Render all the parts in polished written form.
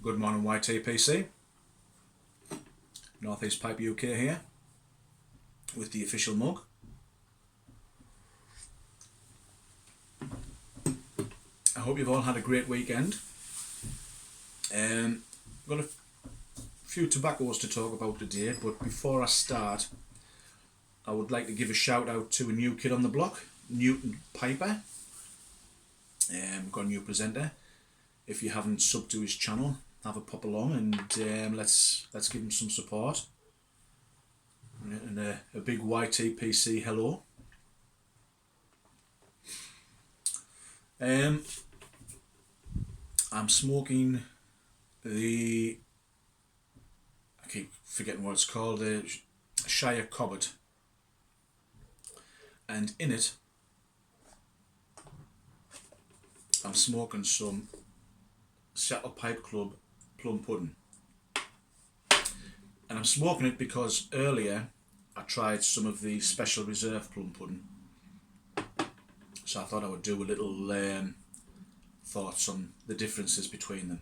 Good morning, YTPC. Northeast Pipe UK here with the official mug. I hope you've all had a great weekend. I've got a few tobaccos to talk about today, but before I start, I would like to give a shout out to a new kid on the block, Newton Piper. We've got a new presenter. If you haven't subbed to his channel, have a pop along and let's give him some support. And a big YTPC hello. I'm smoking I keep forgetting what it's called, the Shire Cobbett, and in it I'm smoking some Seattle Pipe Club plum pudding, and I'm smoking it because earlier I tried some of the Special Reserve plum pudding, so I thought I would do a little thoughts on the differences between them.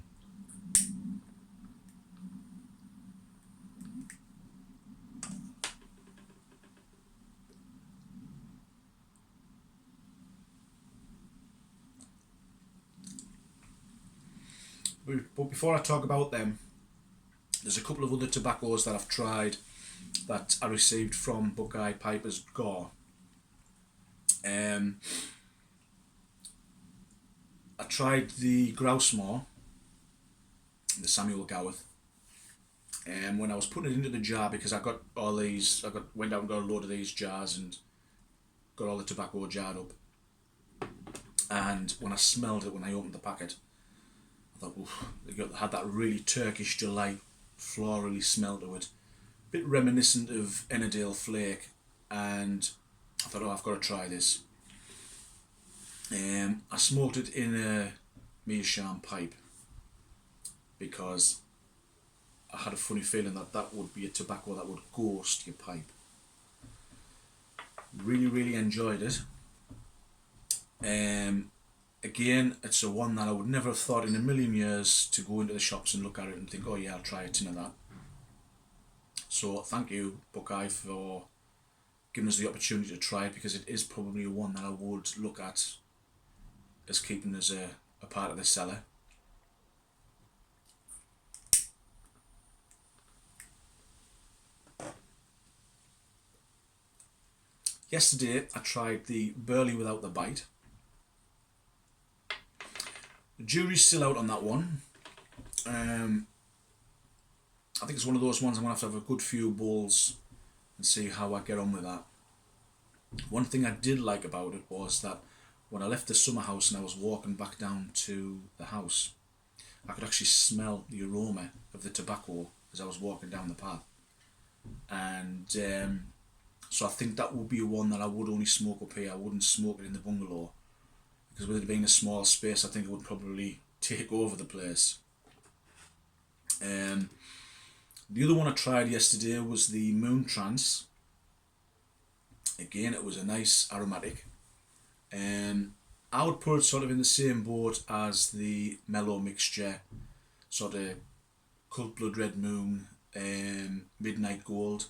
But before I talk about them, there's a couple of other tobaccos that I've tried that I received from Buckeye Piper's Gore. I tried the Grousemore, the Samuel Goworth, and when I was putting it into the jar, because I got all these, went out and got a load of these jars and got all the tobacco jarred up, and when I smelled it, when I opened the packet, I thought, oof, it had that really Turkish delight, florally smell to it, a bit reminiscent of Ennerdale Flake, and I thought, oh, I've got to try this. I smoked it in a meerschaum pipe because I had a funny feeling that would be a tobacco that would ghost your pipe. Really enjoyed it. Again, it's a one that I would never have thought in a million years to go into the shops and look at it and think, oh yeah, I'll try a tin of that. So thank you, Buckeye, for giving us the opportunity to try it, because it is probably one that I would look at as keeping as a part of the cellar. Yesterday I tried the Burley without the bite. The jury's still out on that one. I think it's one of those ones I'm going to have a good few bowls and see how I get on with that. One thing I did like about it was that when I left the summer house and I was walking back down to the house, I could actually smell the aroma of the tobacco as I was walking down the path. And so I think that would be one that I would only smoke up here. I wouldn't smoke it in the bungalow, because with it being a small space, I think it would probably take over the place. The other one I tried yesterday was the Moon Trance. Again, it was a nice aromatic. I would put it sort of in the same boat as the Mellow Mixture, sort of Cult Blood Red Moon, Midnight Gold.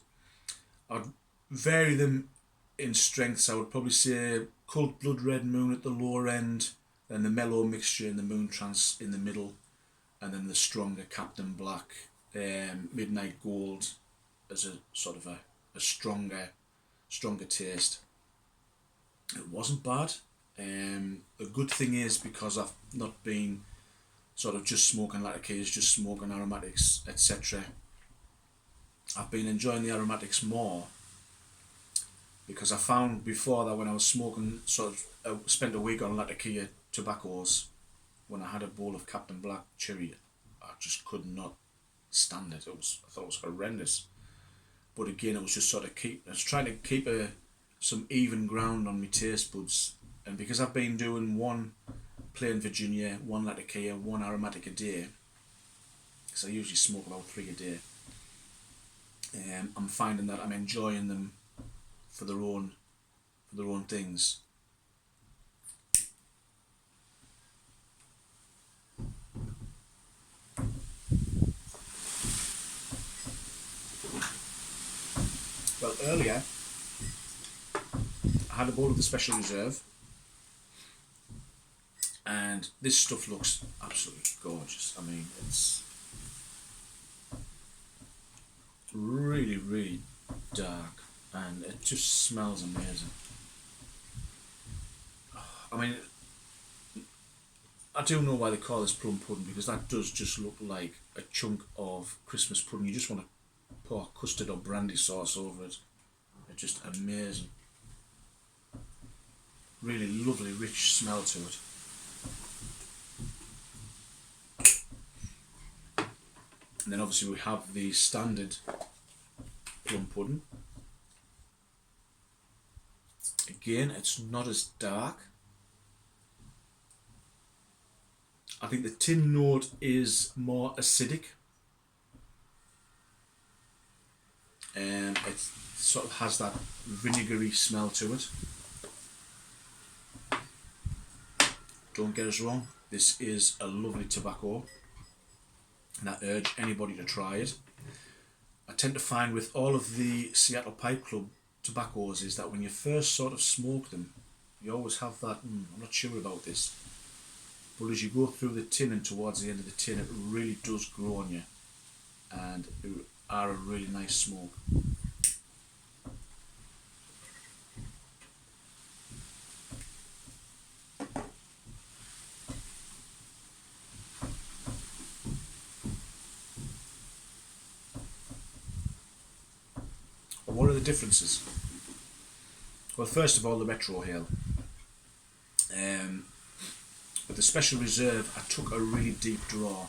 I'd vary them in strengths. I would probably say Cult Blood Red Moon at the lower end, then the Mellow Mixture and the Moon Trance in the middle, and then the stronger Captain Black, Midnight Gold as a sort of a stronger taste. It wasn't bad. The good thing is, because I've not been sort of just smoking lacquers, just smoking aromatics, etc., I've been enjoying the aromatics more, because I found before that when I was smoking, sort of spent a week on lacquer tobaccos, when I had a bowl of Captain Black Cherry, I just could not stand it. I thought it was horrendous. But again, it was just sort of I was trying to keep some even ground on my taste buds, and because I've been doing one plain Virginia, one lacquer, one aromatic a day, because I usually smoke about 3 a day, I'm finding that I'm enjoying them for their own things. earlier, I had a bowl of the Special Reserve, and this stuff looks absolutely gorgeous. I mean, it's really, really dark, and it just smells amazing. I mean, I do know why they call this plum pudding, because that does just look like a chunk of Christmas pudding. You just want to pour custard or brandy sauce over it. It's just amazing. Really lovely, rich smell to it. And then obviously we have the standard plum pudding. Again, it's not as dark. I think the tin note is more acidic. And it sort of has that vinegary smell to it. Don't get us wrong, this is a lovely tobacco, and I urge anybody to try it. I tend to find with all of the Seattle Pipe Club tobaccos is that when you first sort of smoke them, you always have that, I'm not sure about this. But as you go through the tin and towards the end of the tin, it really does grow on you, and it are a really nice smoke. What are the differences? Well, first of all, the retrohale. With the Special Reserve, I took a really deep draw,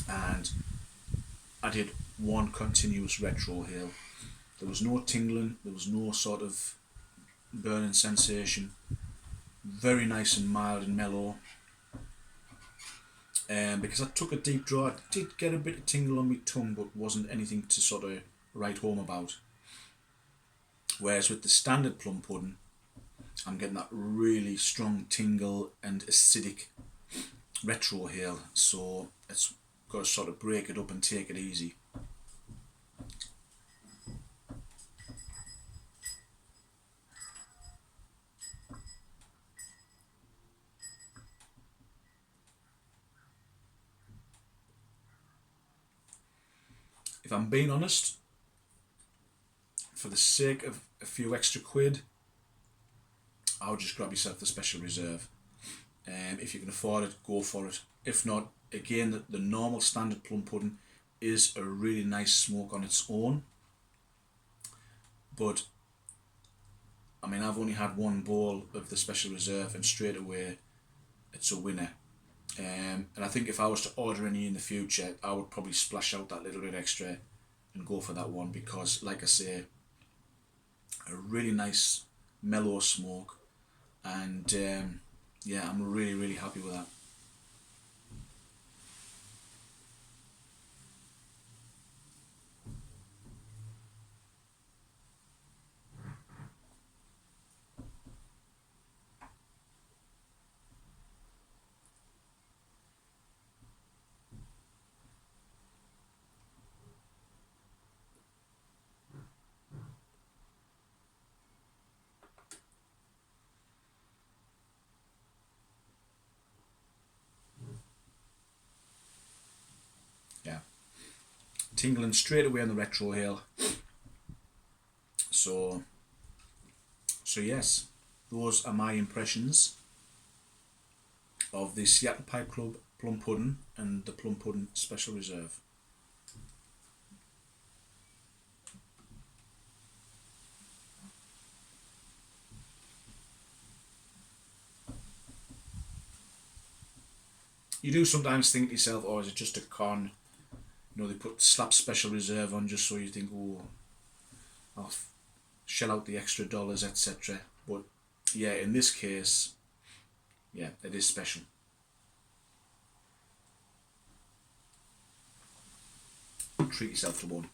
and I did one continuous retrohale. There was no tingling, there was no sort of burning sensation. Very nice and mild and mellow. Because I took a deep draw, I did get a bit of tingle on my tongue, but wasn't anything to sort of write home about. Whereas with the standard plum pudding, I'm getting that really strong tingle and acidic retrohale, so it's got to sort of break it up and take it easy. If I'm being honest, for the sake of a few extra quid, I would just grab yourself the Special Reserve. If you can afford it, go for it. If not, again, the normal standard plum pudding is a really nice smoke on its own. But, I mean, I've only had one bowl of the Special Reserve, and straight away, it's a winner. And I think if I was to order any in the future, I would probably splash out that little bit extra and go for that one, because, like I say, a really nice mellow smoke, and yeah, I'm really, really happy with that. Yeah, tingling straight away on the retrohale. So yes, those are my impressions of the Seattle Pipe Club plum pudding and the plum pudding Special Reserve. You do sometimes think to yourself, oh, is it just a con? You know, they put slap Special Reserve on just so you think, oh, I'll shell out the extra dollars, etc. But yeah, in this case, yeah, it is special. Treat yourself to one.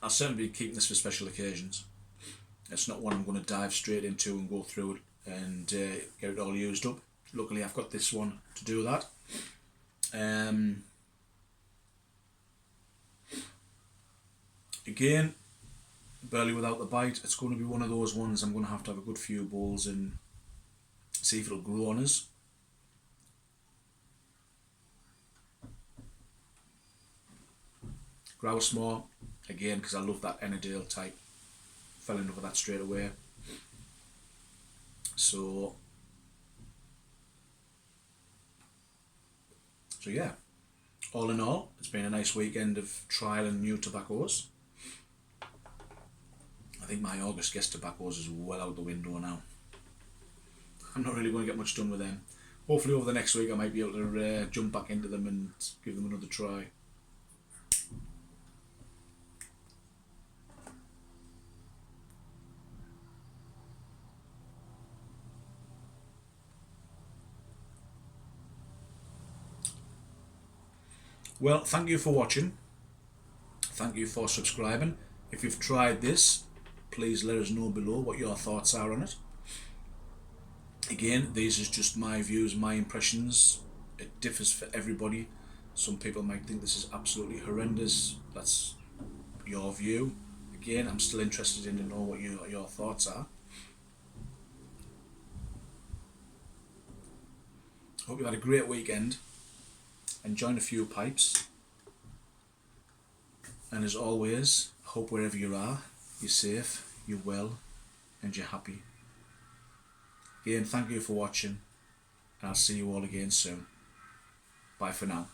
I'll certainly be keeping this for special occasions. It's not one I'm going to dive straight into and go through it and get it all used up. Luckily I've got this one to do that. Again, barley without the bite. It's going to be one of those ones I'm going to have a good few bowls and see if it'll grow on us. Grouse more, again, because I love that Ennerdale type. Fell in love with that straight away. So yeah, all in all, it's been a nice weekend of trialing new tobaccos. I think my August guest tobaccos is well out the window now. I'm not really going to get much done with them. Hopefully over the next week I might be able to jump back into them and give them another try. Well, thank you for watching. Thank you for subscribing. If you've tried this, please let us know below what your thoughts are on it. Again, these is just my views, my impressions. It differs for everybody. Some people might think this is absolutely horrendous. That's your view. Again, I'm still interested in to know what your thoughts are. Hope you had a great weekend. Enjoying a few pipes. And as always, I hope wherever you are, you're safe, you're well, and you're happy. Again, thank you for watching, and I'll see you all again soon. Bye for now.